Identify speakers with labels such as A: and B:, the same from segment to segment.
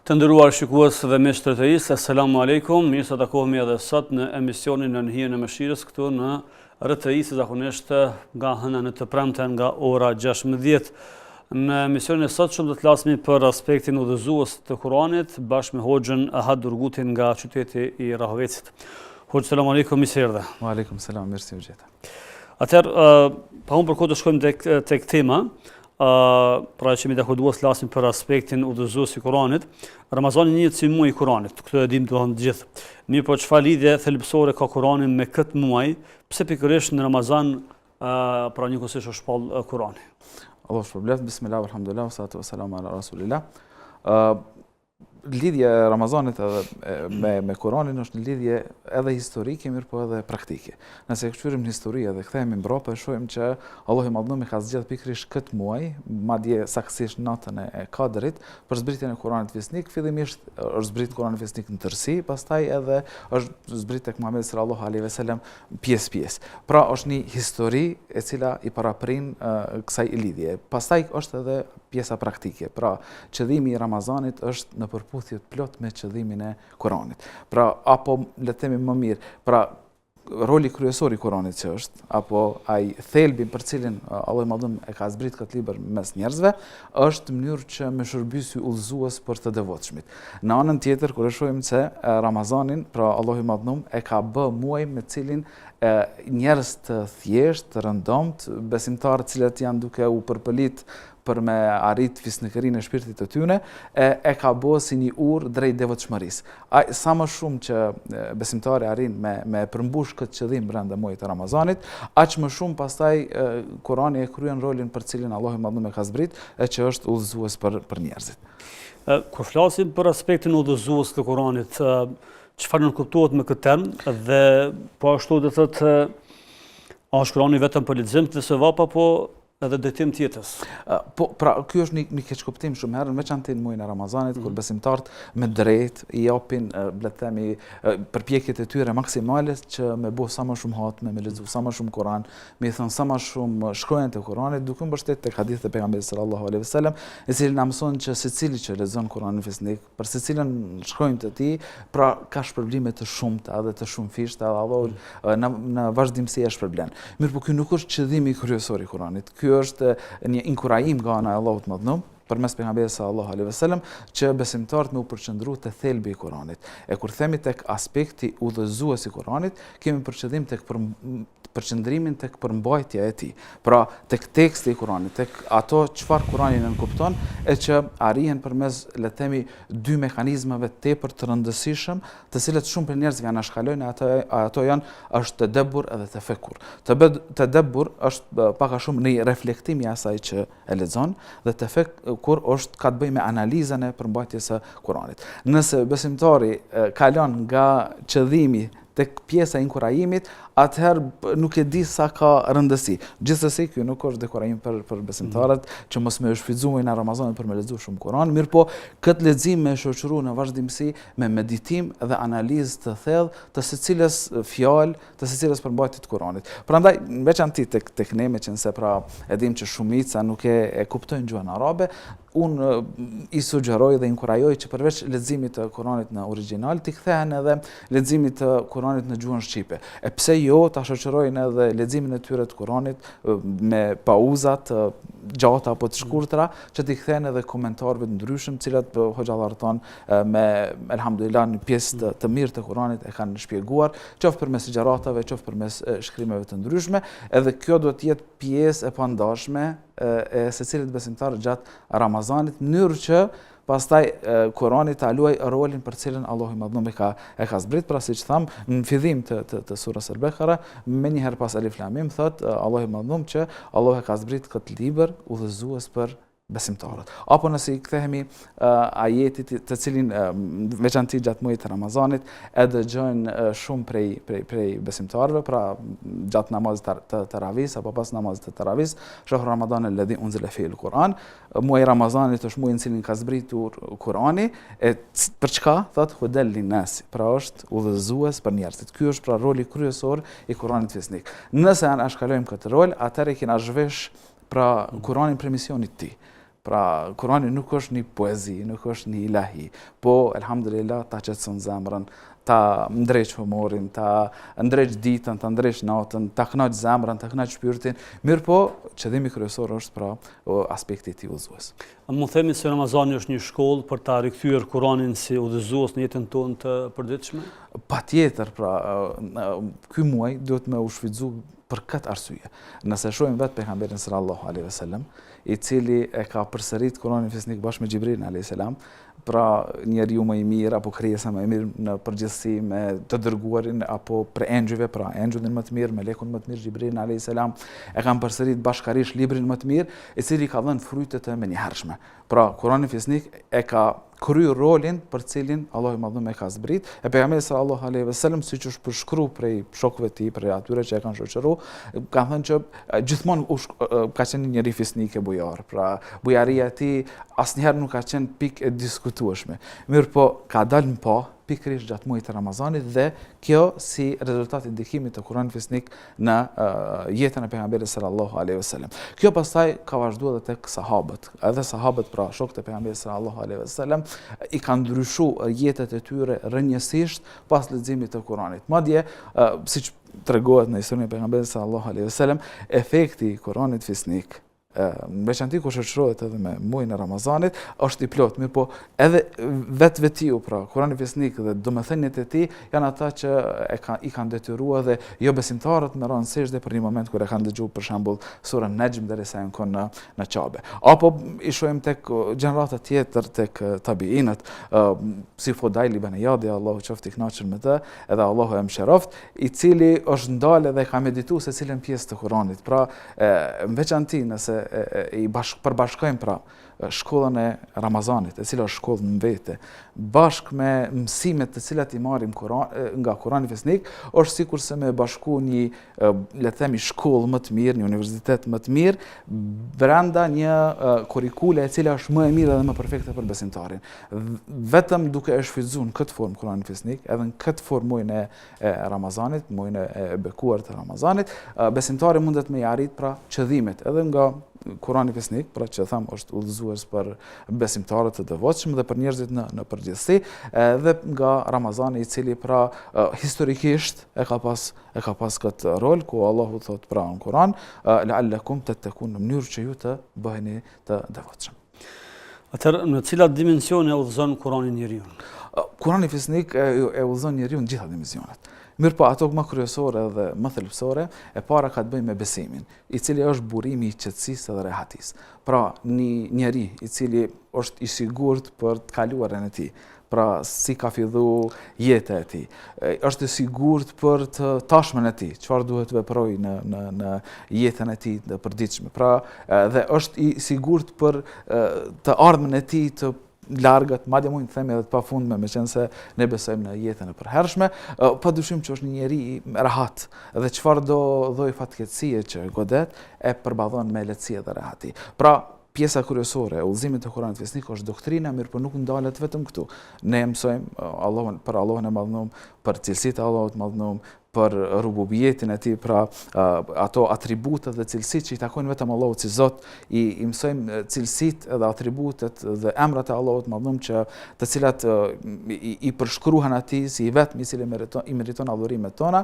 A: Të nderuar shikues dhe miq të TI-s, asalamu alaikum. Mirë se takohemi edhe sot në emisionin Në hijen e mëshirës këtu në RTI, si zakonisht nga hëna në të premten nga ora 16. Në emisionin e sotshëm do të flasim për aspektin udhëzues të Kuranit bashkë me Hoxhën Ahad Durgutin nga qyteti i Rahovecit. Hoxhë, selamu alaikum, mirë se erdhe.
B: Wa alaikum selam, mirë se u gjeta.
A: Atëherë, pa humbur kohë të shkojmë tek tema. Pra që mi të koduas flasim për aspektin udhëzues i Kuranit. Ramazani njihet si muaj i Kuranit, këtë e dim të gjithë. Mirë, po çfarë lidhje thelbësore ka Kurani me këtë muaj? Pse pikërisht në Ramazan pra njëkohësisht është shpall Kurani?
B: Allah shpërblet, bismillah, alhamdulillah, salatu wassalamu ala rasulillah. Lidhja e Ramazanit edhe me Kuranin është një lidhje edhe historike, mirë po edhe praktike. Nëse kthyerim në histori dhe kthehemi mbrapa, shohim që Allahu i Madhëruar ka zgjedhur pikërisht këtë muaj, madje saktësisht natën e Kadrit, për zbritjen e Kuranit Fisnik. Fillimisht është zbrit Kurani Fisnik në tërësi, pastaj edhe është zbrit tek Muhamedi sallallahu alaihi wasallam pjesë. Pra është një histori e cila i paraprin kësaj lidhje. Pastaj është edhe pjesa praktike. Pra, qëllimi i Ramazanit është në përputhje plot me qëllimin e Kuranit. Pra, apo le të themi më mirë, pra roli kryesor i Kuranit që është, apo ai thelbi për cilin Allahu i Madhëruar e ka zbrit këtë libër mes njerëzve, është mënyrë që me shërbysy udhëzues për të devotshmit. Në anën tjetër, kur e shohim se Ramazanin, pra Allahu i Madhëruar e ka bë muaj me cilin njerëz të thjeshtë, të rëndomt, besimtarë të cilët janë duke u përpëlit për me arrit fisnikërinë e shpirtit të tyre, e ka bërë si një urë drejt devotshmërisë. Sa më shumë që besimtari arrin me përmbush këtë qëllim brenda muajit të Ramazanit, aq më shumë pastaj Kurani e kryen rolin për cilin Allahu i Madhëruar ka zbrit, që është udhëzues për njerëzit.
A: Kur flasim për aspektin udhëzues të Kuranit, çfarë nënkuptohet me këtë term dhe po ashtu do thotë a është Kurani vetëm për lexim të sevap apo edhe drejtim tjetës?
B: Pra, ky është një keqkuptim shumë herën, veçantë në muajin e Ramazanit, kur besimtarët me drejt i japin, le të themi, përpjekjet e tyre maksimale që me bëu sa më shumë hatme, me lexu sa më shumë Kur'an, me thënë sa më shumë shkronjat e Kur'anit, duke mbështetur tek hadithet e pejgamberit sallallahu alaihi wasallam, i cili na mëson që secili që lexon Kur'anin Fisnik, për secilën shkronjë të tij, pra ka shpërblime të shumta dhe të shumëfishta, Allahu në vazhdimsi e shpërblen. Mirë, por ky nuk është qëllimi kryesor i Kur'anit. Ky është një inkurajim nga ana e Allahut të Madhëruar përmes pejgamberit sallallahu alaihi wasallam që besimtarët me u përqendru te thelbi i Kuranit. E kur themi tek aspekti udhëzues i Kuranit, kemi për qëllim tek përqendrimin tek përmbajtja e tij. Pra, tek teksti i Kuranit, tek ato çfarë Kurani nënkupton, e që arrihen përmes, le të themi, dy mekanizmave tepër të rëndësishëm, të cilët shumë për njerëzve janë shkalojnë, ato janë është tadabbur edhe tafekkur. Tadabbur është pak a shumë një reflektim i asaj që e lexon, dhe tafekkur është ka të bëjë me analizën e përmbajtjes së Kuranit. Nëse besimtari kalon nga qëllimi tek pjesa e inkurajimit, atëherë nuk e di sa ka rëndësi. Gjithsesi, ky nuk është dekurajim për besimtarët që mos më shfrytëzojnë në Ramazan për me lexuar shumë Kur'an, mirë po këtë lexim me shoqëruar në vazhdimsi me meditim dhe analizë të thellë të secilës fjalë, të secilës përmbajtje të Kur'anit. Prandaj, veçantë tek ne, meqense pra e dim që shumica nuk e kuptojnë gjuhën arabe, unë i sugjeroj dhe inkurajoj që përveç leximit të Kuranit në origjinal, t'i kthehen edhe leximit të Kuranit në gjuhën shqipe. E pse jo ta shoqërojnë edhe leximin e tyre të Kuranit me pauzat gjata apo të shkurtra, që t'i kthehen edhe komentarëve të ndryshëm, të cilat hoxhallar ton me elhamdulillah një pjesë të mirë të Kuranit e kanë shpjeguar, qoftë përmes xheratave, qoftë përmes shkrimeve të ndryshme, edhe kjo duhet të jetë pjesë e pandashme e secilit besimtar gjatë Ramazanit, në mënyrë që pastaj Kurani ta luaj rolin për cilën Allahu i Madhëruar e ka zbrit, pra siç tham në fillim të surës Al-Baqara, më një herë pas Alif Lam Mim thot Allahu i Madhëruar që Allahu e ka zbrit këtë libër udhëzues për besimtarët. Apo nëse i kthehemi ajetit të cilin veçanti gjatë muajit të Ramazanit e dëgjojnë shumë prej besimtarëve, pra gjatë namazit të Taravis apo pas namazit të Taravis, shahru Ramadan alladhi unzila fihi al-Quran, muaji i Ramazanit është muaji në cilin ka zbritur Kurani, e për çka thot hudal linnas, pra është udhëzues për njerëzit. Ky është pra roli kryesor i Kuranit Fisnik. Nëse anashkalojmë këtë rol, atëherë kena zhvesh pra Kuranin për misionit të tij. Pra, Kurani nuk është një poezi, nuk është një ilahi, po, elhamdulillah, ta qetëson zemrën, ta ndreq humorin, ta ndreq ditën, ta ndreq natën, ta knaq zemrën, ta knaq shpirtin. Mirë po, qëllimi kryesor është pra aspekti i udhëzues.
A: Mund themi se Ramazani është një shkollë për ta rikthyer Kuranin si udhëzues në jetën tonë të përditshme?
B: Patjetër, pra, ky muaj duhet me u shfrytzu për këtë arsye. Nëse shohim vetë pejgamberin sallallahu alaihi wasallam, i cili e ka përsërit Kuranin fisnik bashkë me Xhibrilin alayhis salam, pra njeriu më i mirë apo krijesa më e mirë në përgjithësi me të dërguarin apo për engjëve, pra engjëllin më të mirë, melekun më të mirë Xhibrilin alayhis salam, e kanë përsërit bashkërisht librin më të mirë, i cili ka dhënë frytet e menjëhershme. Pra Kurani fisnik e ka kryer rolin për cilin Allahu i Madhëruar e ka zbrit, e pejgamberi sallallahu alaihi wasallam siç është përshkruar prej shokëve të tij, prej atyre që e kanë shoqëruar, kanë thënë që gjithmonë ka qenë një njerëz fisnik e bujar. Pra bujaria e tij asnjëherë nuk ka qenë pikë e diskutueshme. Mirë po, ka dalë pa pikërisht gjatë muajit të Ramazanit dhe kjo si rezultat i ndikimit të Kuranit fisnik në jetën e pejgamberit sallallahu alaihi wasallam. Kjo pastaj ka vazhduar edhe tek sahabët. Edhe sahabët, pra shokët e pejgamberit sallallahu alaihi wasallam, i kanë ndryshuar jetët e tyre rrënjësisht pas leximit të Kuranit. Madje siç tregohet në historinë e pejgamberit sallallahu alaihi wasallam, efekti i Kuranit fisnik në veçanti kur shoqërohet edhe me muajin e Ramazanit, është i plot, mirë po edhe vetiu, pra Kurani fisnik dhe domethëniet e tij janë ata që i kanë detyruar dhe jo besimtarët me rënë sejdë për një moment kur e kanë dëgjuar për shembull surën Najm derisa janë kënë në Qabe. Apo i shohim tek gjenerata tjetër, tek tabiinët, si Fudail ibn Iyadi, Allahu qoftë i kënaqur me të, edhe Allahu e mëshiroft, i cili është ndalë dhe ka medituar se cilën pjesë të Kuranit. Pra në veçanti nëse përbashkojmë pra shkollën e Ramazanit, e cila është shkollë në vete, bashkë me mësimet të cilat i marrim nga Kurani fisnik, është sikur se me bashku një, le të themi, shkollë më të mirë, një universitet më të mirë, brenda një kurikule e cila është më e mirë dhe më perfekte për besimtarin. Vetëm duke e shfrytzuar në këtë formë Kurani fisnik, edhe në këtë formë muajin e Ramazanit, muajin e bekuar të Ramazanit, besimtari mundet me arrit pra qëllimet, edhe nga Kurani fisnik, pra që tham është udhëzues për besimtarët të devotshëm dhe për njerëzit në përgjithësi, dhe nga Ramazani i cili pra historikisht e ka pas këtë rol, ku Allahu thot pra në Kuran, la'allakum tattaqun, në mënyrë që ju të bëheni të devotshëm.
A: Atëherë, në cilat dimensione udhëzon Kurani njeriu?
B: Kurani fisnik e udhëzon njeriu në gjitha dimensionet. Mirë po, ato më kryesore dhe më thelbësore, e para ka të bëjë me besimin, i cili është burimi i qetësisë dhe rehatisë. Pra, një njeri i cili është i sigurt për të kaluarën e tij, pra si ka fillu jeta e tij, është i sigurt për të tashmen e tij, çfarë duhet veprojë në jetën e tij të përditshme. Pra, dhe është i sigurt për të ardhmen e tij të largët, madje mund të themi edhe të pafundme, meqense ne besojmë në jetën e përhershme, padyshim që është një njeri i rehat dhe çfarë do lloj fatkeqësie që godet e përballon me lehtësi dhe rehati. Pra, pjesa kryesore e udhëzimit të Kuranit fisnik është doktrina, mirë po nuk ndalet vetëm këtu. Ne mësojmë për Allahun e Madhënuar, për cilësitë e Allahut të Madhënuar, për rububiyetin e tij, pra ato atributet dhe cilësitë që i takojnë vetëm Allahut si Zot, i mësojmë cilësitë dhe atributet dhe emrat e Allahut të Madhënuar të cilat i përshkruhen atij si i vetmi i cili i meriton adhurimet tona,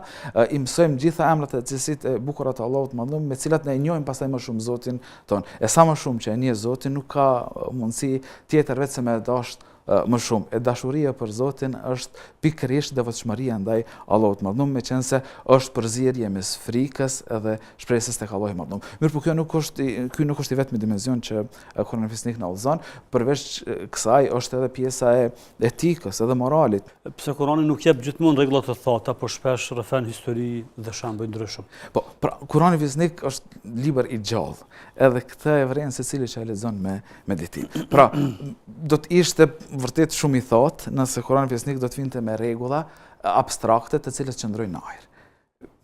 B: i mësojmë gjitha emrat dhe cilësitë e bukura të Allahut të Madhënuar me cilat ne e njohim pastaj më shumë Zotin ton. E sa më shumë që e njeh Zotin, nuk ka mundësi tjetër vetë se me dashur më shumë. E dashuria për Zotin është pikërisht devotshmëria ndaj Allahut të Madhënuar, meqense është përzierje mes frikës edhe shpresës tek Allahu i Madhënuar. Mirë, por ky nuk është i vetmi dimension që Kurani fisnik na udhëzon, përveç kësaj është edhe pjesa e etikës edhe moralit.
A: Pse Kurani nuk jep gjithmonë rregulla të thata, por shpesh rrëfen histori dhe shembuj ndryshëm.
B: Po, pra Kurani fisnik është libër i gjallë, edhe këtë e vren secili që e lexon me meditim. Pra, do të ishte vërtet shumë i thotë nëse Kurani fisnik do të vinte me rregulla abstrakte të cilat qëndrojnë në ajër.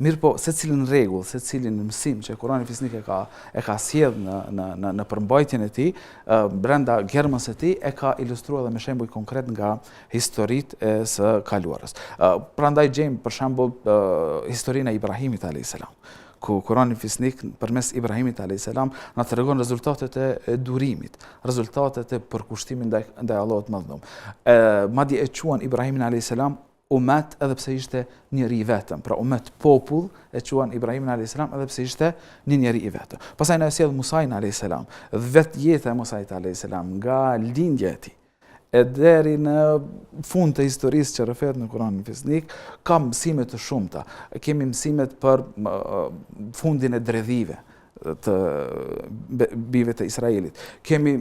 B: Mirë po, secilin rregull, secilin mësim që Kurani fisnik e ka sjell në përmbajtjen e tij, brenda gjermës së tij, e ka ilustruar edhe me shembuj konkret nga historitë së kaluarës. Prandaj gjejmë për shembull historinë e Ibrahimit alayhis salam. ku Kurani Fisnik përmes Ibrahimit a.s. na tregon rezultatet e durimit, rezultatet e përkushtimit ndaj Allahut të Madhërum. Madje e quan Ibrahimin a.s. umet edhe pse ishte njeri i vetëm. Pra umet popull e quan Ibrahimin a.s. edhe pse ishte një njeri i vetëm. Pastaj na sjell Musajin a.s. Vetë jeta e Musajit a.s. nga lindja e tij e deri në fund të historisë që rrëfet në Kuranin Fisnik, ka mësime të shumta. Kemi mësimet për fundin e dredhive të bijve të Israelit. Kemi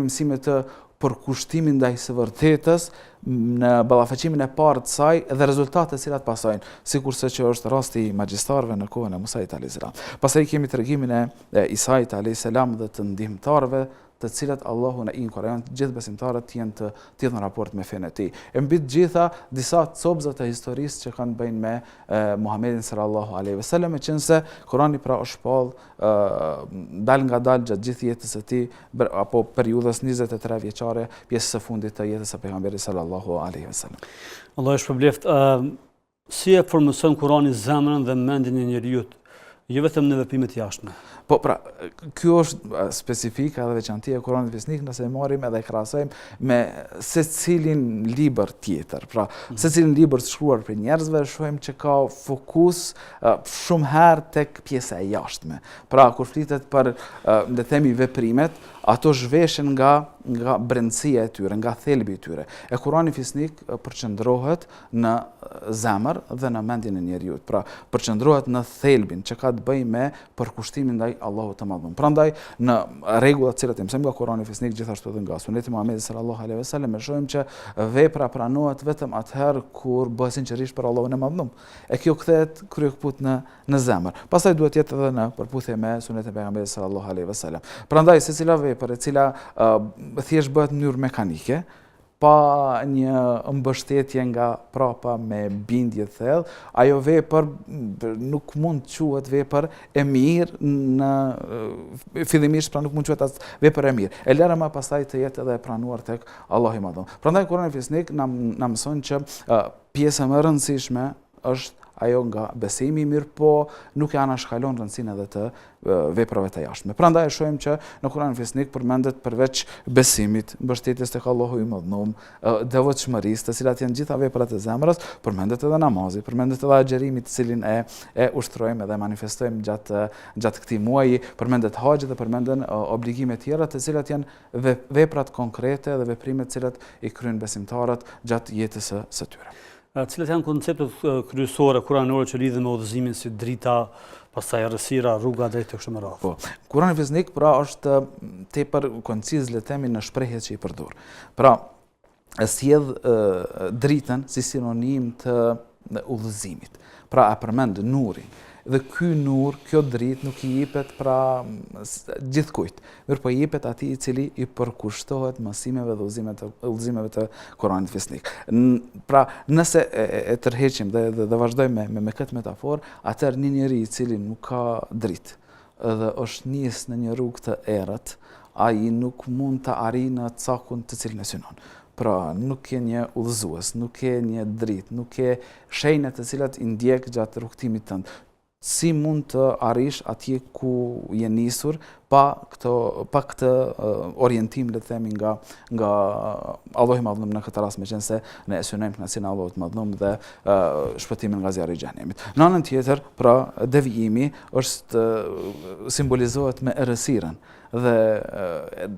B: mësime të përkushtimin ndaj së vërtetës në ballafaqimin e parë të saj dhe rezultatet të cilat pasojnë, sikurse që është rasti i magjistarëve në kohën e Musait a.s. Pastaj kemi tregimin e Isait a.s. dhe të ndihmëtarëve të cilat Allahu na inkurajon gjithë besimtarët të jenë të tillë në raport me fenë e tij. E mbi të gjitha disa copëza të historisë që kanë bëjnë me Muhamedit sallallahu alaihi wasallam, qense Kurani pra është shpall dal nga dal gjatë gjithë jetës së tij apo periudhës 23 vjeçare, pjesës së fundit të jetës së pejgamberit sallallahu alaihi wasallam.
A: Allah e shpërbleft. Si e formoson Kurani zemrën dhe mendjen e njeriu, jo vetëm në veprimet jashtme?
B: Po pra, kjo është specifika dhe veçantia e Kuranit Fisnik nëse e marrim edhe e krahasojmë me secilin libër tjetër. Pra, secilin libër të shkruar për njerëzve shohim që ka fokus shumë herë tek pjesa e jashtme. Pra, kur flitet për le të themi veprimet, ato zhveshen nga brendësia e tyre, nga thelbi i tyre. E Kurani Fisnik përqendrohet në zemër dhe në mendjen e njeriu. Pra, përqendrohet në thelbin që ka të bëjë me përkushtimin ndaj Allahut të Madhërum. Prandaj në rregullat të cilat i mësojmë nga Kurani Fisnik, gjithashtu edhe nga Suneti i Muhamedit sallallahu alaihi wasallam, e shohim që vepra pranohet vetëm atëherë kur bëhet sinqerisht për Allahun e Madhërum. E kjo kthehet kryekëput në zemër. Pastaj duhet të jetë edhe në përputhje me Sunetin e pejgamberit sallallahu alaihi wasallam. Prandaj secila vepër e cila thjesht bëhet në mënyrë mekanike, pa një mbështetje nga prapa me bindje thellë, ajo vepër nuk mund të quhet vepër e mirë fillimisht, pra nuk mund të quhet as vepër e mirë. E lëra më pastaj të jetë edhe e pranuar tek Allahu i Madhërum. Prandaj Kurani Fisnik na mëson që pjesa më e rëndësishme është ajo nga besimi, mirë po nuk e anashkalon rëndësinë edhe të veprave të jashtme. Prandaj e shohim që në Kuranin Fisnik përmendet përveç besimit, mbështetjes tek Allahu i Madhërum, devotshmërisë, të cilat janë gjitha veprat e zemrës, përmendet edhe namazi, përmendet edhe agjerimi, të cilin e ushtrojmë dhe manifestojmë gjatë këtij muaji, përmendet haxhi dhe përmenden obligime tjera, të cilat janë veprat konkrete dhe veprimet të cilat i kryejnë besimtarët gjatë jetës së tyre.
A: Cilat janë konceptet kryesore kuranore që lidhen me udhëzimin si drita, pastaj errësira, rruga drejt e kështu me radhë?
B: Po, Kurani Fisnik pra është tepër konciz, le të themi, në shprehjet që i përdor. Pra, sjell dritën si sinonim të udhëzimit. Pra, e përmend nurin. Dhe ky nur, kjo dritë nuk i jepet pra gjithkujt, mirë po i jepet atij i cili i përkushtohet mësimeve dhe udhëzimeve të Kuranit Fisnik. Pra, nëse e tërheqim dhe vazhdojmë me këtë metaforë, atëherë një njeri i cili nuk ka dritë dhe është nis në një rrugë të errët, ai nuk mund të arrijë në cakun të cilin e synon. Pra, nuk ke një udhëzues, nuk ke një dritë, nuk ke shenjat të cilat i ndjek gjatë rrugtimit tënd. Si mund të arrish atje ku je nisur pa këtë orientim, le të themi, nga Allahu i Madhërum në këtë rast, meqense se ne e synojmë kënaqësinë e Allahut të Madhërum dhe shpëtimin nga zjarri i xhenemit. Në anën tjetër, pra, devijimi është simbolizohet me errësirën dhe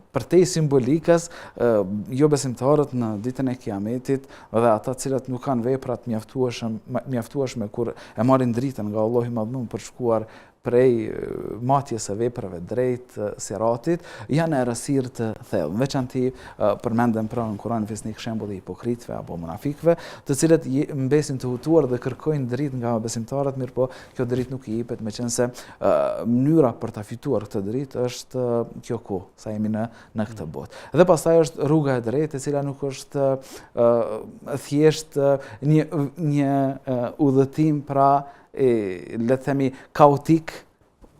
B: për te simbolikës jo besimtarët në ditën e Kiametit dhe ata cilat nuk kanë veprat mjaftueshme kur e marrin dritën nga Allahu i Madhërum për shkuar prej matjes së veprave drejt siratit, janë errësirë të thellë. Veçanti përmenden pra në Kuranin Fisnik shembull i hipokritëve apo munafikëve, të cilët mbesin të hutuar dhe kërkojnë dritë nga besimtarët, mirë po kjo dritë nuk i jepet, meqense mënyra për ta fituar këtë dritë është kjo kohë, sa jemi në këtë botë. Dhe pastaj është rruga e drejtë, e cila nuk është thjesht një udhëtim pra le të themi kaotik,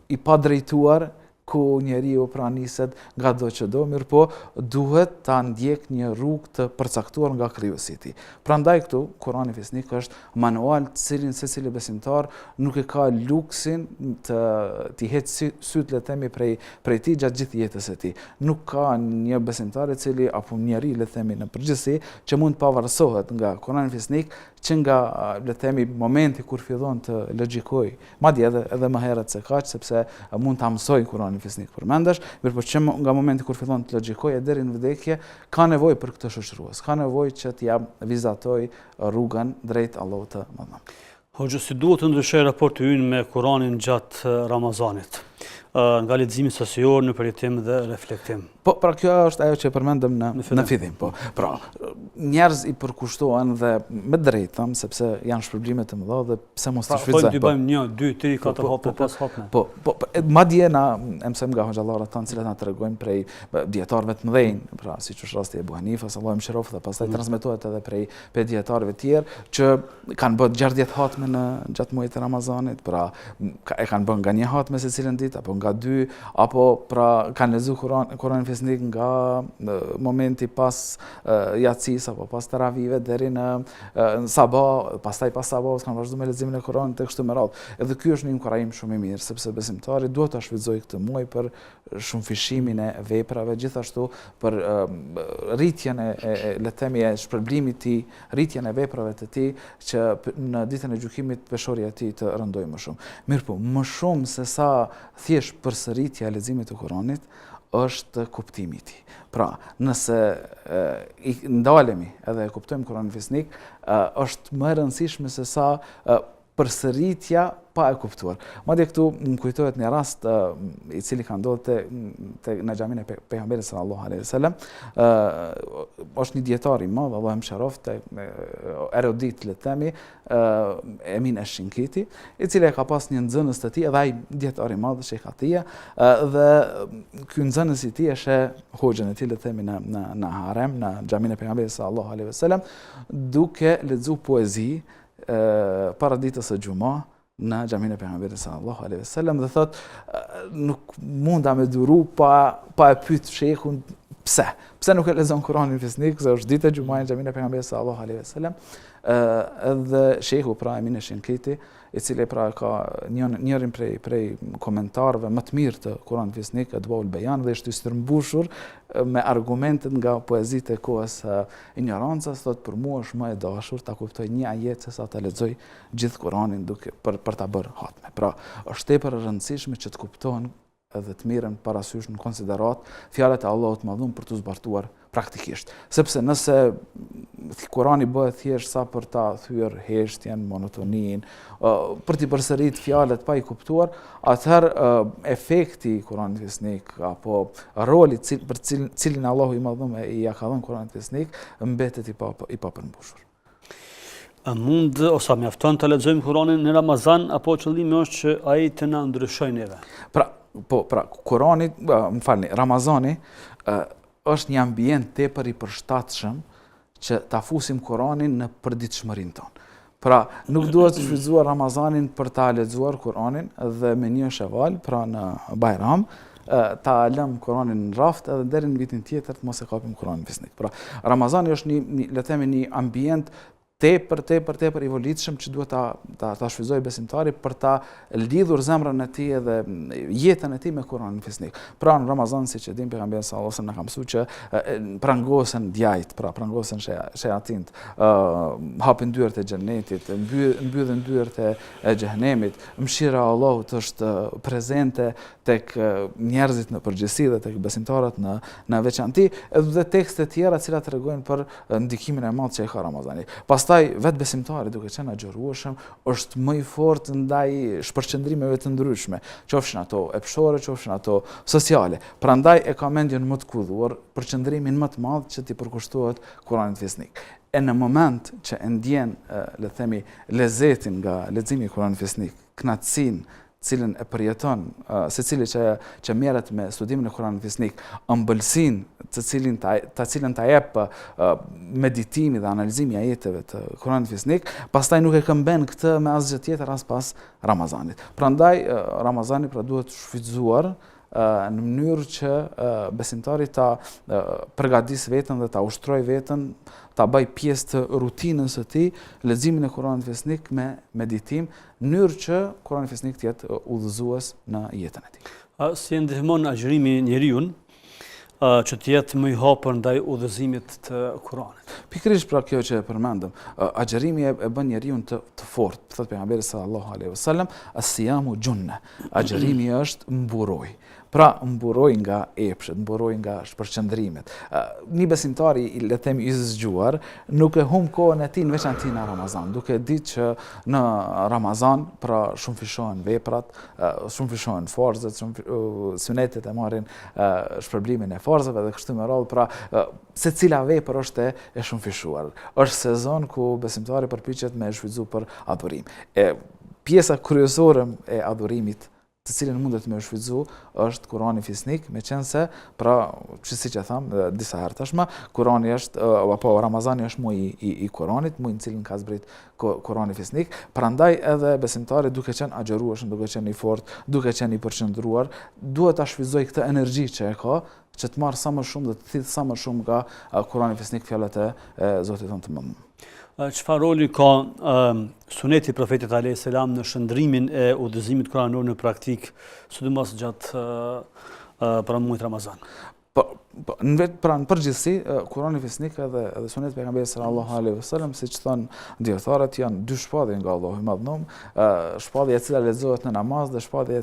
B: i pa drejtuar, ku njeriu pra niset nga do që do, mirë po duhet ta ndjek një rrugë të përcaktuar nga krijuesi i tij. Prandaj këtu Kurani Fisnik është manual të cilin secili besimtar nuk e ka luksin të heqë syt le themi prej tij gjatë gjithë jetës së tij. Nuk ka një besimtar i cili apo njeri le themi në përgjithësi që mund të pavarësohet nga Kurani Fisnik që nga le themi momenti kur fillon të logjikoj, madje edhe më herët se kaq, sepse mund ta mësoj Kurani Fisnik përmendesh, mirë po që nga momenti kur fillon të logjikoj deri në vdekje, ka nevojë për këtë shoqërues, ka nevojë që t'ja vizatoj rrugën drejt Allahut të Madhëm.
A: Hoxha, si duhet të ndryshojë raporti ynë me Kuranin gjatë Ramazanit? Nga leximi sasior në përjetim dhe reflektim.
B: Po, pra kjo është ajo që përmendëm në fillim. Po, pra, njerëz i përkushtohen dhe me drejtë, them, sepse janë shpërblime të mëdha dhe pse mos të shfrytëzojnë.
A: Po, bëjmë 1, 2, 3, 4 hapë, 5 hapë.
B: Po, madje na mësojmë nga hoxhallarët tanë, cilat na tregojnë prej dietarëve të mëdhenj, pra siç është rasti e Ebu Hanifas, Allahu mëshiroft, dhe pastaj transmetohet edhe prej dietarëve të tjerë që kanë bërë 60 hatme gjatë muajit të Ramazanit, pra e kanë bërë nga një hatme secilën ditë apo nga 2, apo pra kanë lexuar Kuranin Fisnik nga momenti pas yatsis apo pas teravive deri në sabah, pastaj pas sabahut kanë vazhduar me leximin e Kuranit e kështu me radhë. Edhe ky është një inkurajim shumë i mirë, sepse besimtari duhet ta shfrytëzojë këtë muaj për shumëfishimin e veprave, gjithashtu për rritjen e le të themi e shpërblimit të tij, rritjen e veprave të tij që në ditën e gjykimit peshori i tij të rëndojë më shumë. Mirpo, më shumë se sa thjesht përsëritja e leximit të Kuranit është kuptimi i tij. Pra, nëse i ndalemi edhe e kuptojmë Kuranin Fisnik, është më e rëndësishme se sa përsëritja pa e kuptuar. Madje këtu më kujtohet një rast i cili ka ndodhur në xhamin e pejgamberit sallallahu alaihi wasallam. Është një dietar i madh, Allahu mëshiroft, erudit le të themi, Emin Ash-Shinkiti, i cili ka pas një nxënës të tij, edhe ai dietar i madh, Sheikh Atia, dhe ky nxënës i tij është hoxhën e tij le të themi në harem, në xhamin e pejgamberit sallallahu alaihi wasallam, duke lexuar poezi para ditës së Xhumë në xhamin e pejgamberit sallallahu alaihi wasallam, dhe thot nuk munda me duru pa e pyet shehun pse nuk e lexon Kuranin Fisnik, se është ditë e Xhumës në xhamin e pejgamberit sallallahu alaihi wasallam. Edhe shehu pra Emin Ash-Shinkiti, i cili pra ka njërin prej komentarëve më të mirë të Kuranit Fisnik, Adwaul Bayan, dhe është i stërmbushur me argumentet nga poezitë e kohës ignorancës, thotë për mua është më e dashur ta kuptoj një ajet se sa ta lexoj gjithë Kuranin për ta bërë hatme. Pra, është tepër e rëndësishme që të kuptohen edhe të mirën parasysh në konsiderat fjalët e Allahut të Madhum për të zbartuar praktikisht. Sepse nëse Kurani bëhet thjesht sa për ta thyer heshtjen, monotoninë, për të përsërit fjalët pa i kuptuar, atëherë efekti i Kuranit Fisnik apo roli për cilin Allahu i Madhum i ka dhënë Kuranit Fisnik mbetet i papërmbushur.
A: Mund ose mjafton të lexojmë Kuranin në Ramazan, apo qëllimi është që ai të na ndryshojë neve?
B: Pra, Kurani, Ramazani është një ambient tepër i përshtatshëm që ta fusim Kuranin në përditshmërinë tonë. Pra, nuk duhet të shfrytëzuar Ramazanin për ta lexuar Kuranin dhe me një Sheval, pra në Bajram, ta lëm Kuranin në raft edhe deri në vitin tjetër të mos e kapim Kuranin Fisnik. Pra, Ramazani është le të themi një ambient tepër i volitshëm që duhet ta shfrytëzoj besimtari për ta lidhur zemrën e tij dhe jetën e tij me Kuranin Fisnik. Pra në Ramazan, siç e dim, pejgamberi sallallahu alajhi wasallam na ka mësuar që prangosen djajt, pra prangosen shejatinët, hapin dyert e xhenetit, mbyllen dyert e xhehenemit. Mëshira e Allahut është prezente tek njerëzit në përgjithësi dhe tek besimtarët në veçanti, dhe tekste tjera të cilat tregojnë për ndikimin e madh që e ka Ramazani. Pastaj vetë besimtari duke qenë agjërueshëm është më i fortë ndaj shpërqendrimeve të ndryshme, qofshin ato epshore, qofshin ato sociale. Prandaj e ka mendjen më të kudhuar për qëndrimin më të madh që t'i përkushtohet Kuranit Fisnik. E në moment që e ndjen, le të themi, lezetin nga leximi i Kuranit Fisnik, kënaqësinë cilën e përjeton secili që merret me studimin e Kuranit Fisnik, ëmbëlsinë të cilën ta jep meditimi dhe analizimi i ajeteve të Kuranit Fisnik, pastaj nuk e këmben këtë me asgjë tjetër as pas Ramazanit. Prandaj Ramazani pra duhet shfrytëzuar në mënyrë që besimtari ta përgatis veten dhe ta ushtroj veten, ta bëj pjesë të rutinës së tij leximin e Kuranit Fesnik me meditim, në mënyrë që Kurani Fesnik të jetë udhëzues në jetën e tij.
A: Si e ndihmon agjërimi njeriu që të jetë më i hapur ndaj udhëzimit të Kuranit?
B: Pikërisht pra kjo që e përmendëm, agjërimi e bën njeriu të fortë. Thot pejgamberi sallallahu alaihi wasallam, as-siyamu junna. Agjërimi është mburoj. Pra mburoj nga epshet, mburoj nga shpërqendrimet. Një besimtari le të them i zgjuar nuk e humb kohën e tij në veçantë në Ramazan, duke ditë që në Ramazan pra shumë fishohen veprat, shumë fishohen farzët, sunetet e marrin shpërblimin e farzave dhe kështu me radhë, pra secila vepër është e shumë fishuar. Është sezon ku besimtari përpiqet me shfrytzu për adhurim. Pjesa kryesore e adhurimit të cilën mundet me shfrytzu është Kurani Fesnik, meqense pra siç e tham disa herë tashmë, Kurani është apo Ramazani është muaj i Kuranit, muaj në cilin ka zbrit Kurani Fesnik, prandaj edhe besimtari duke qenë agjërueshëm, duke qenë i fortë, duke qenë i përqendruar, duhet ta shfrytëzoj këtë energji që e ka, që të marrë sa më shumë dhe të thithë sa më shumë nga Kurani Fesnik fjalët e Zotit tonë të mëndshëm.
A: Çfarë roli ka suneti i profetit alayhis salam në shndrimin e udhëzimit kuranor në praktik, sidomos gjatë muajit Ramazan?
B: Në përgjithësi, Kurani Fesnik edhe suneti pejgamberit sallallahu alaihi wasallam, siç thon dietarët, janë dy shpallje nga Allahu i Madhënum, shpallja e cila lexohet në namaz dhe shpallja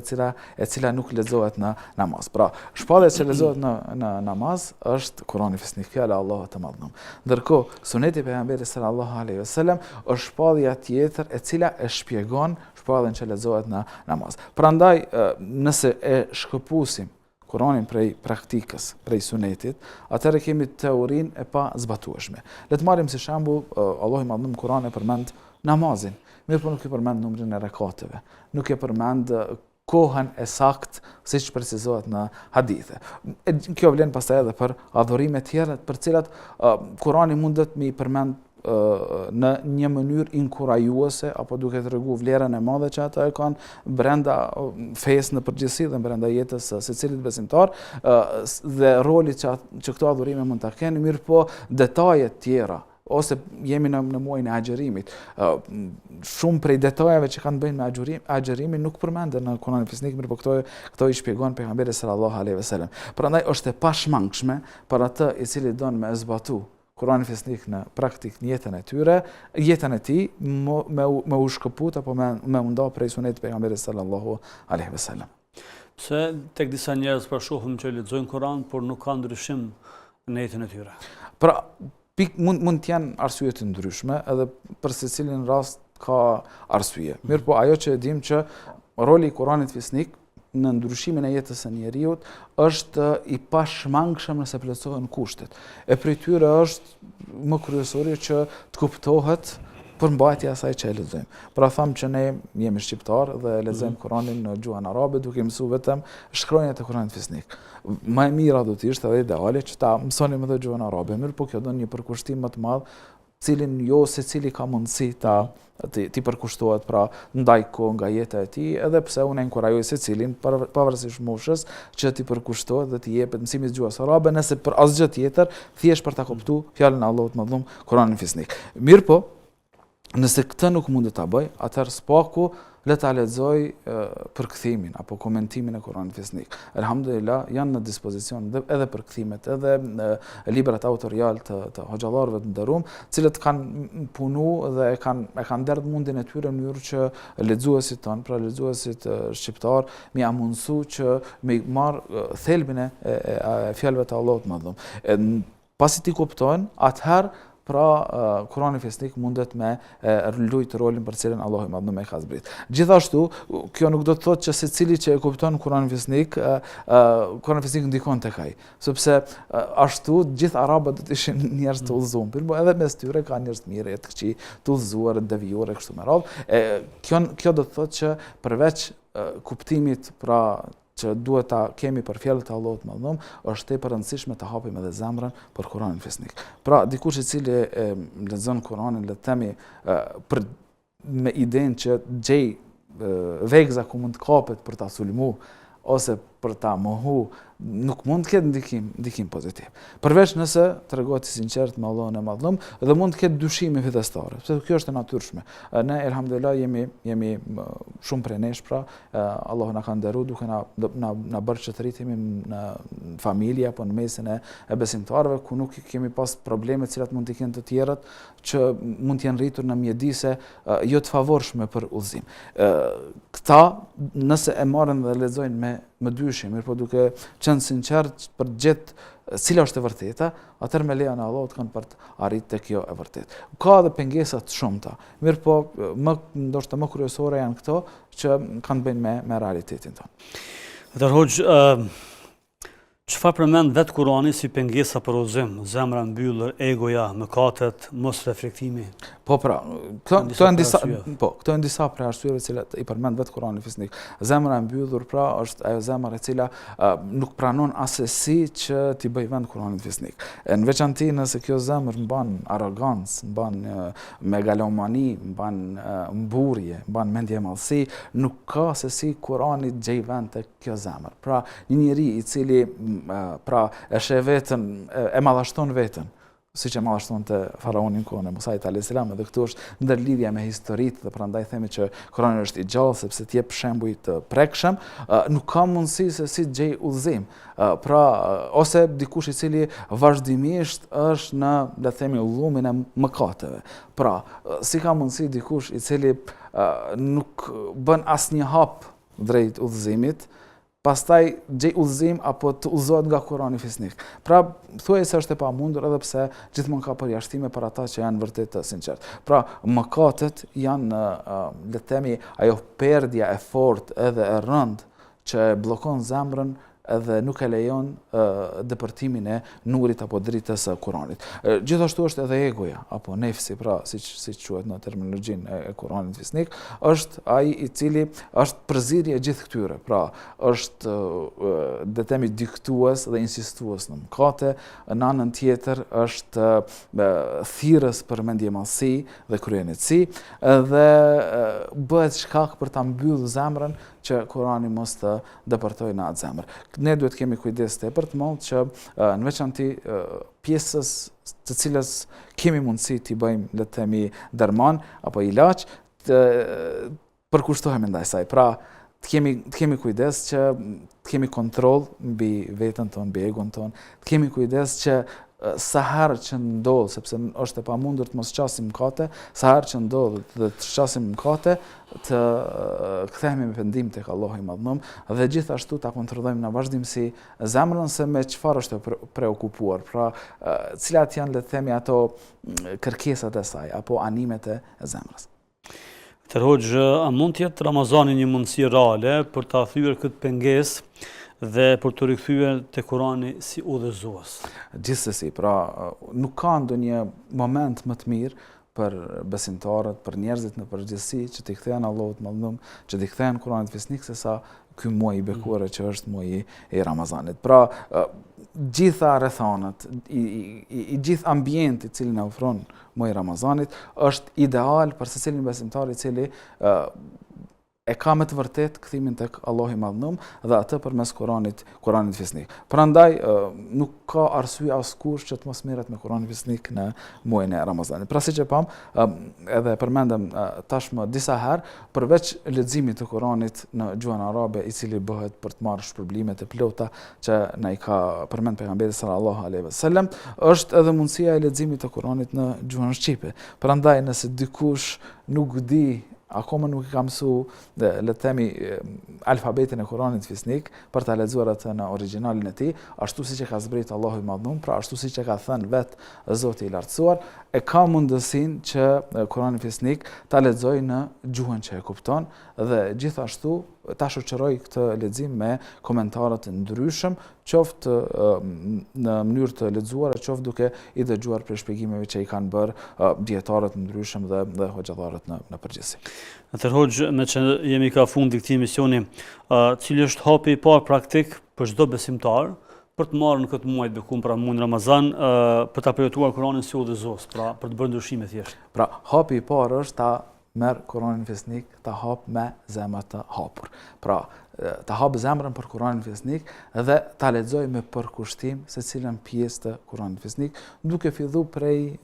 B: e cila nuk lexohet në namaz. Pra, shpallja që lexohet në namaz është Kurani Fesnik, fjala e Allahut të Madhënum. Ndërkohë, suneti pejgamberit sallallahu alaihi wasallam është shpallja tjetër e cila e shpjegon shpalljen që lexohet në namaz. Prandaj, nëse e shkëpusim Kuranin prej praktikës, prej sunetit, atëherë kemi teorinë e pa zbatueshme. Le të marrim si shembull, Allahu i Madhënum Kur'an e përmend namazin, mirë po nuk e përmend numrin e rekateve, nuk e përmend kohën e saktë siç precizohet në hadithe. Kjo vlen pastaj edhe për adhurime tjera për cilat Kurani mundet me i përmend në një mënyrë inkurajuese apo duke treguar vlerën e madhe që ata e kanë brenda fesë në përgjithësi dhe brenda jetës së secilit besimtar dhe roli që këto adhurime mund ta kenë, mirë po detajet tjera ose jemi në muajin e agjërimit. Shumë prej detajeve që kanë bëjnë me agjërimin nuk përmenden në Kur'anin Fesnik, mirë po këto i shpjegon pejgamberi sallallahu alaihi wasallam. Prandaj është e pashmangshme për atë i cili don me zbatu Kurani Fesnik në praktik në jetën e tij me u shkëput apo me nda prej sunetit pejgamberit sallallahu alaihi wasallam.
A: Pse tek disa njerëz pra shohim që lexojnë Kur'an, por nuk ka ndryshim në jetën e tyre?
B: Pra, mund të janë arsye të ndryshme, edhe për secilin rast ka arsye. Mirë po, ajo që e dim që roli i Kuranit Fesnik në ndryshimin e jetës së njeriut është i pashmangshëm nëse plotësohen kushtet. E prej tyre është më kryesore që të kuptohet përmbajtja e asaj që e lexojmë. Pra them që ne jemi shqiptar dhe lexojmë Kuranin në gjuhën arabe duke mësuar vetëm shkronjat e Kuranit Fesnik. Më e mira do të ishte edhe ideale që ta mësonim edhe gjuhën arabe, mirë po kjo do një përkushtim më të madh, cilin jo secili ka mundësi ti përkushtohet pra ndaj kohë nga jeta e tij, edhe pse unë inkurajoj secilin pavarësisht moshës që ti përkushtohet dhe ti jepet mësimi i gjuhës arabe, nëse për asgjë tjetër, thjesht për ta kuptuar fjalën e Allahut të Madhërum, Kuranin Fesnik. Mirë po, nëse këtë nuk mund të ta bëj, atëherë spaku le ta lexoj përkthimin apo komentimin e Kuranit Fesnik. Elhamdulillah janë në dispozicion edhe përkthimet, edhe librat autorial të hoxhallarëve të nderuar, cilët kanë punuar dhe e kanë derdh mundin e tyre në mënyrë që lexuesit tonë, pra lexuesit shqiptar, më ia mundsu që me marr thelbin e fjalëve të Allahut të Madhërum. Pasi ti kupton, atëherë pra Kurani Fesnik mundet me luajtë rolin për cilën Allahu i Madhërum e ka zbrit. Gjithashtu, kjo nuk do të thotë që secili që e kupton Kuranin Fesnik, Kurani Fesnik ndikon tek ai, sepse ashtu gjithë arabët do të ishin njerëz të udhëzuar, por edhe mes tyre ka njerëz të mirë, të këqij, të udhëzuar, të devijuar e kështu me radhë. Kjo do të thotë që përveç kuptimit pra që duhet ta kemi për fjalët e Allahut të Madhërum, është tepër e rëndësishme të hapim edhe zemrën për Kuranin Fesnik. Pra, dikush i cili lexon Kuranin, le të themi, me idenë që gjej vegza ku mund të kapet për ta sulmu, ose për ta mohu, nuk mund të ketë ndikim pozitiv. Përveç nëse tregohet i sinqert me Allahun e Madhëm dhe mund të ketë dyshime fitestare, sepse kjo është e natyrshme. Ne elhamdulillah jemi shumë prej nesh, pra Allahu na ka nderuar duke na bërë që të rritemi në familje apo në mesin e besimtarëve, ku nuk kemi pas probleme të cilat mund të kenë të tjerët që mund të jenë rritur në mjedise jo të favorshme për udhëzim. Këta nëse e marrin dhe lexojnë me dyshim, mirëpo duke qenë sinqert për gjithë cila është e vërteta, atëherë me lejen e Allahut kanë për të arritur te kjo e vërtetë. Ka edhe pengesa të shumta, mirëpo ndoshta më kryesore janë këto që kanë të bëjnë me realitetin tonë.
A: Dr. Hoxh, çfarë përmend vetë Kurani si pengesa për udhëzim? Zemra mbyllur, egoja, mëkatet, mos reflektimi.
B: Po pra, këto janë disa prej arsyeve të cilat i përmend vetë Kurani fisnik. Zemra e mbyllur pra është ajo zemër e cila nuk pranon asesi që t'i bëj vend Kuranit fisnik. Në veçanti nëse kjo zemër mban arrogancë, mban megalomani, mban mburje, mban mendje mallësi, nuk ka se si Kurani gjej vend tek kjo zemër. Pra, një njeri i cili e sheh veten, e madhashton veten, siç e madhashton te faraoni në kohën e Musait alayhis salam, dhe këtu është ndërlidhja me historitë dhe prandaj themi që Kurani është i gjallë sepse të jep shembuj të prekshëm, nuk ka mundësi se si të gjej udhëzim. Pra ose dikush i cili vazhdimisht është në, le të themi, ullumin e mëkateve. Pra, si ka mundësi dikush i cili nuk bën asnjë hap drejt udhëzimit, pastaj gjej udhëzim apo të udhëzohet nga Kurani fisnik. Pra, thuaj se është e pamundur edhe pse gjithmonë ka përjashtime për ata që janë vërtet të sinqert. Pra, mëkatet janë, le të themi, ajo perdja e fortë edhe e rëndë që bllokon zemrën edhe nuk e lejon depërtimin e nurit apo dritës së Kuranit. Gjithashtu është edhe egoja apo nefsi, pra siç quhet në terminologjinë e Kuranit fisnik, është ai i cili është përzierje e gjithë këtyre. Pra, është le të themi diktues dhe insistues në mëkate, në anën tjetër është thirrës për mendjemallësi dhe kryenetësi dhe bëhet shkak për ta mbyllur zemrën që Kurani mos të depërtojë në atë zemër. Ne duhet kemi kujdes tepër të madh që në veçanti pjesës të cilës kemi mundësi t'i bëjmë, le të themi, derman apo ilaç, të përkushtohemi ndaj saj. Pra, të kemi kujdes që të kemi kontroll mbi veten tonë, mbi egon tonë, të kemi kujdes që sa herë që ndodh, sepse është e pamundur të mos qasim mëkate, sa herë që ndodh dhe të qasim mëkate, të kthehemi me pendim tek Allahu i Madhëm dhe gjithashtu ta kontrollojmë në vazhdimsi zemrën se me çfarë është preokupuar, pra cilat janë, le të themi, ato kërkesat e saj apo animet e zemrës.
A: Dr. Hoxh, a mund të jetë Ramazani një mundësi reale për ta thyer këtë pengesë dhe për të rikthyer te Kurani si udhëzues? Gjithsesi,
B: pra nuk ka ndonjë moment më të mirë për besimtarët, për njerëzit në përgjithësi që t'i kthehen Allahut Madhëm, që t'i kthehen Kuranit fisnik sesa ky muaj i bekuar që është muaji i Ramazanit. Pra, gjitha rrethanat, i gjithë ambienti i cili na ofron muaji i Ramazanit është ideal për secilin besimtar i cili e ka me të vërtet kthimin tek Allahu i Madhëm dhe atë përmes Kuranit fisnik. Prandaj nuk ka arsye askush që të mos merret me Kuranin fisnik në muajin e Ramazanit. Pra siç e pam, edhe përmendëm tashmë disa herë, përveç leximit të Kuranit në gjuhën arabe, i cili bëhet për të marrë shpërblimet e plota që na i ka përmend pejgamberi sallallahu alaihi wasallam, është edhe mundësia e leximit të Kuranit në gjuhën shqipe. Prandaj nëse dikush nuk di, akoma nuk i ka mësuar, le të themi, alfabetin e Kuranit fisnik për ta lexuar atë në origjinalin e tij, ashtu siç e ka zbritur Allahu i Madhëm, pra ashtu siç e ka thënë vetë Zoti i Lartësuar, e ka mundësinë që Kurani fisnik ta lexojë në gjuhën që e kupton dhe gjithashtu ta shoqëroj këtë lexim me komentare të ndryshëm, qoftë në mënyrë të lexuar, qoftë duke i dëgjuar për shpjegimeve që i kanë bërë dietarët ndryshëm dhe hoxhallarët në përgjithësi.
A: Dr. Hoxh, me që jemi ka fundi këtij misioni, cili është hapi i parë praktik për çdo besimtar për të marrë në këtë muaj të bekuar, pra muajin Ramazan, për ta përjetuar Kuranin si udhëzues, pra për të bërë ndryshime thjesht?
B: Pra, hapi i parë është ta merë Kur'anin Fisnik të hap me zemër të hapur. Pra, të hap zemrën për Kur'anin Fisnik dhe ta lexoj me përkushtim se cilën pjesë të Kur'anit Fisnik, duke fillu prej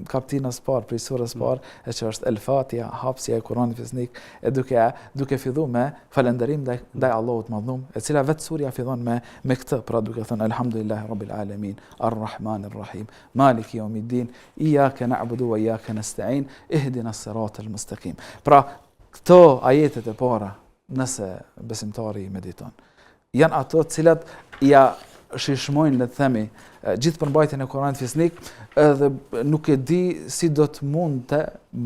B: kaptinës parë, prej surës parë, e që është El-Fatiha, hapësja e Kur'anit Fisnik, e duke fillu me falënderim ndaj Allahut Madhum, e cila vetë surja fillon me këtë, pra duke thënë Elhamdulillahi Rabbil Alamin, Ar-Rahmanir Rahim, Maliki Yawmiddin, Iyyaka na'budu wa iyyaka nasta'in, ihdinas siratal mustaqim. Pra, këto ajetet e para, nëse besimtari i mediton, janë ato cilat ja shishmojnë, le të themi, gjithë përmbajtjen e Kur'anit Fisnik, edhe nuk e di si do të mund të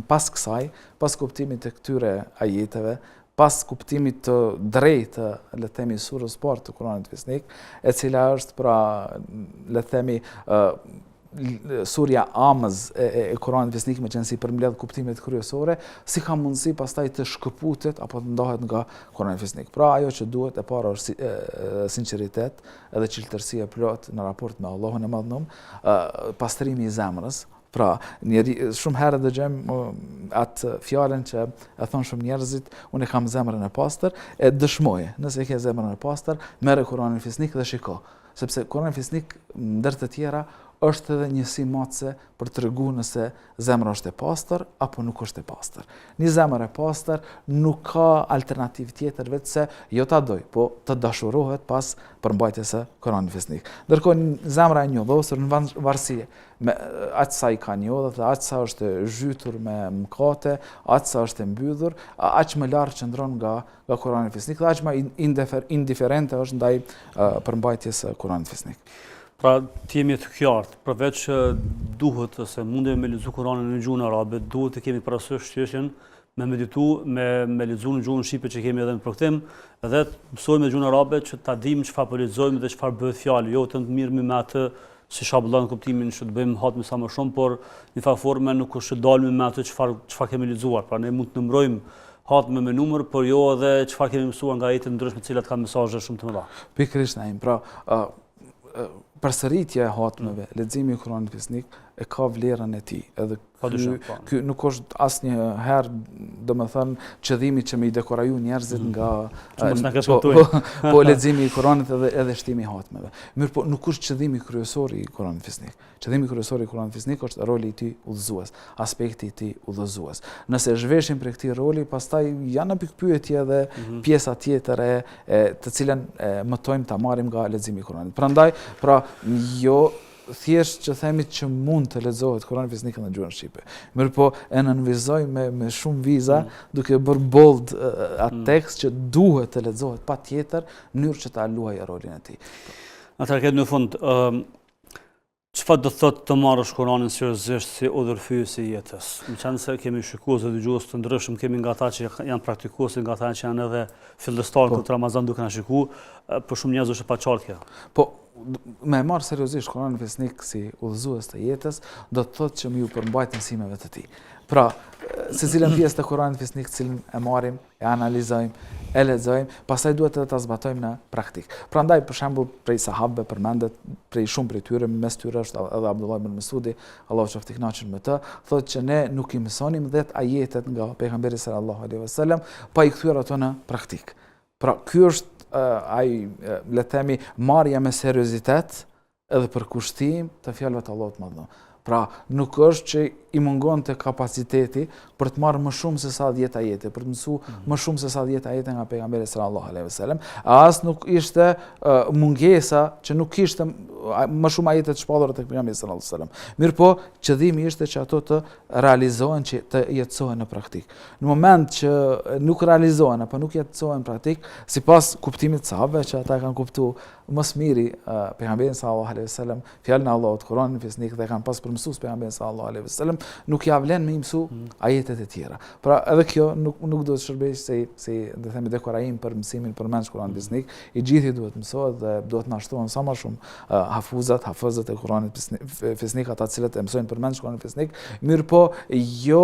B: pas kësaj, pas kuptimit të këtyre ajeteve, pas kuptimit të drejtë, le të themi, surës parë të Kur'anit Fisnik, e cila është, pra, le të themi, surja amëz e Kur'anit Fisnik, me qenë si përmbledh kuptimet kryesore, si ka mundësi pastaj të shkëputet apo të ndahet nga Kur'ani Fisnik. Pra, ajo që duhet e para është sinqeritet edhe qiltërsi e plot në raport me Allahun e Madhënum, pastrimi i zemrës. Pra, shumë herë dëgjojmë atë fjalën që e thon shumë njerëzit, unë e kam zemrën e pastër, e dëshmoje. Nëse ke zemrën e pastër, merre Kur'anin Fisnik dhe shiko, sepse Kur'ani Fisnik ndër të tjera është edhe një simatse për të regu nëse zemra është e pastër apo nuk është e pastër. Një zemër e pastër nuk ka alternativë tjetër vetë se jo ta doj, po të dashurohet pas përmbajtjes së Kur'anit Fisnik. Ndërkohë zemra e njollosur në varësi me aq sa i ka njollë dhe aq sa është zhytur me mëkate, aq sa është e mbyllur, aq më larg qëndron nga Kur'ani Fisnik dhe aq më indiferente është ndaj përmbajtjes së Kur'anit Fisnik.
A: Pra, të jemi të qartë, përveç që duhet ose mundemi me lexu Kur'anin në gjuhën arabe, duhet të kemi parasysh çështjen me meditu, me lexu në gjuhën shqipe që kemi edhe në përkthim, edhe të mësojmë me gjuhën arabe që ta dimë çfarë po lexojmë dhe çfarë bëhet fjalë, jo të mirë me atë si shabullon kuptimin që të bëjmë hatme sa më shumë, por në fakt forme nuk është të dalmë me atë çfarë kemi lexuar. Pra ne mund të numërojmë hatme me numër, por jo edhe çfarë kemi mësuar nga ajete ndryshme të cilat kanë mesazhe shumë të mëdha.
B: Pikërisht Naim, pra përsëritja e hatmeve, leximi i Kur'anit Fisnik e ka vlerën e tij. Edhe ky nuk është asnjëherë, domethënë, qëllimi që me i dekoraju njerëzit nga po leximi i Kur'anit edhe shtimi i hatmeve. Mirë, po nuk është qëllimi kryesor i Kur'anit Fisnik. Qëllimi kryesor i Kur'anit Fisnik është roli i tij udhëzues, aspekti i tij udhëzues. Nëse zhveshim për këtij roli, pastaj janë në pikpyetje edhe pjesa tjetër të cilën mëtojmë ta marrim nga leximi i Kur'anit. Prandaj, pra, jo thjesht që themi që mund të lexohet Kur'ani Fisnik në gjuhën shqipe. Mirë, po e nënvizoj me shumë viza, duke bërë bold atë tekst që duhet të lexohet patjetër në mënyrë që ta luajë rolin e tij.
A: Atëherë në fund, çfarë do thotë të marrësh Kur'anin seriozisht si udhërfyes i jetës? Më qenë se kemi shikues dhe dëgjues të ndryshëm, kemi nga ata që janë praktikues, nga ata që janë edhe fillestarë këtë Ramazan duke na shikuar, për shumë njerëz është e paqartë.
B: Po, me marrë seriozisht Kur'anin Fisnik si udhëzues të jetës, do të thotë që më ju përmbajt mësimeve të tij. Pra, secilën pjesë të Kur'anit Fisnik cilën e marrim, e analizojmë, e lexojmë, pastaj duhet edhe ta zbatojmë në praktik. Prandaj, për shembull, prej sahabëve përmendet, prej shumë prej tyre, mes tyre është edhe Abdullah ibn Mesudi, Allahu qoftë i kënaqur me të, thotë që ne nuk i mësonim 10 ajetet nga pejgamberi sallallahu alaihi wasallam, pa i kthyer ato në praktik. Pra, ky është le të themi, marrja me seriozitet edhe përkushtim të fjalëve të Allahut Madhënor. Pra, nuk është që i mungon të kapaciteti për të marrë më shumë se sa 10 ajete, për të mësuar më shumë se sa 10 ajete nga pejgamberi sallallahu alaihi wasallam, as nuk ishte mungesa që nuk kishte më shumë ajete të shpallura tek pejgamberi sallallahu alaihi wasallam. Mirë, qëllimi ishte që ato të realizohen, që të jetësohen në praktik. Në moment që nuk realizohen apo nuk jetësohen në praktik, sipas kuptimit të sahabëve që ata kanë kuptuar më së miri pejgamberin sallallahu alaihi wasallam, fjalën e Allahut, Kur'anin Fisnik dhe kanë pas përmësues pejgamberin sallallahu alaihi wasallam, nuk ja vlen me mësu ajetet e tjera. Pra, edhe kjo nuk do të shërbejë si do themi dekoraim për mësimin përmendsh Kur'anit Fisnik, i gjithë duhet mësohet dhe duhet na shtohen sa më shumë hafizat e Kur'anit Fisnik, ata të cilët e mësojnë përmendsh Kur'anit Fisnik, mirë po jo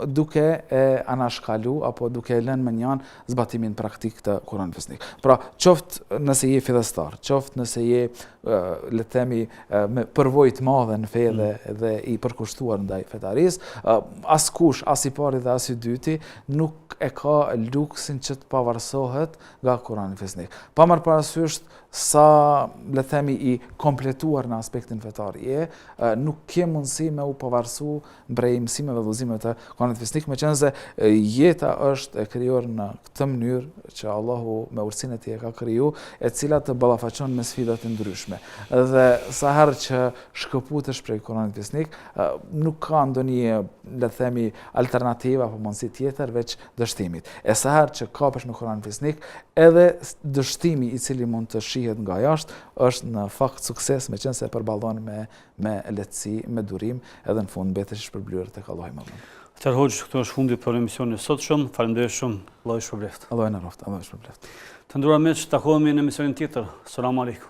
B: duke e anashkalu apo duke e lënë menjan zbatimin praktik të Kur'anit Fisnik. Pra, qoftë nëse je fillestar, qoftë nëse je le të themi me përvojë të madhe në fe dhe i përkushtuar ndaj fetarisë, askush, as i pari dhe as i dyti, nuk e ka luksin që të pavarësohet nga Kurani Fesnik. Pa marrë parasysh sa, le themi, i kompletuar në aspektin fetar nuk ke mundësi me u pavarësu mbrej mësimeve dhe udhëzimeve të Kuranit Fesnik, meqense jeta është e krijuar në këtë mënyrë që Allahu me urtësinë e tij e ka kriju, e cila të ballafaqon me sfida të ndryshme. Dhe sa herë që shkëputesh prej Kuranit Fesnik, nuk ka ndonjë, le themi, alternativë apo mundësi tjetër veç dështimit. E sa herë që kapesh me Kuranin Fesnik, edhe dështimi i cili mund të shihet nga jashtë është në fakt sukses, meqense e përballon me lehtësi, me durim, edhe në fund mbetesh i shpërblyer tek Allahu më vonë.
A: Atëherë Hoxh, këtu është fundi për emisionin e sotshëm. Faleminderit shumë. Allahu ju shpëbleft.
B: Allahu na roft, Allahu ju shpëbleft.
A: Të nderuar miq, takohemi në emisionin tjetër. Selam aleikum.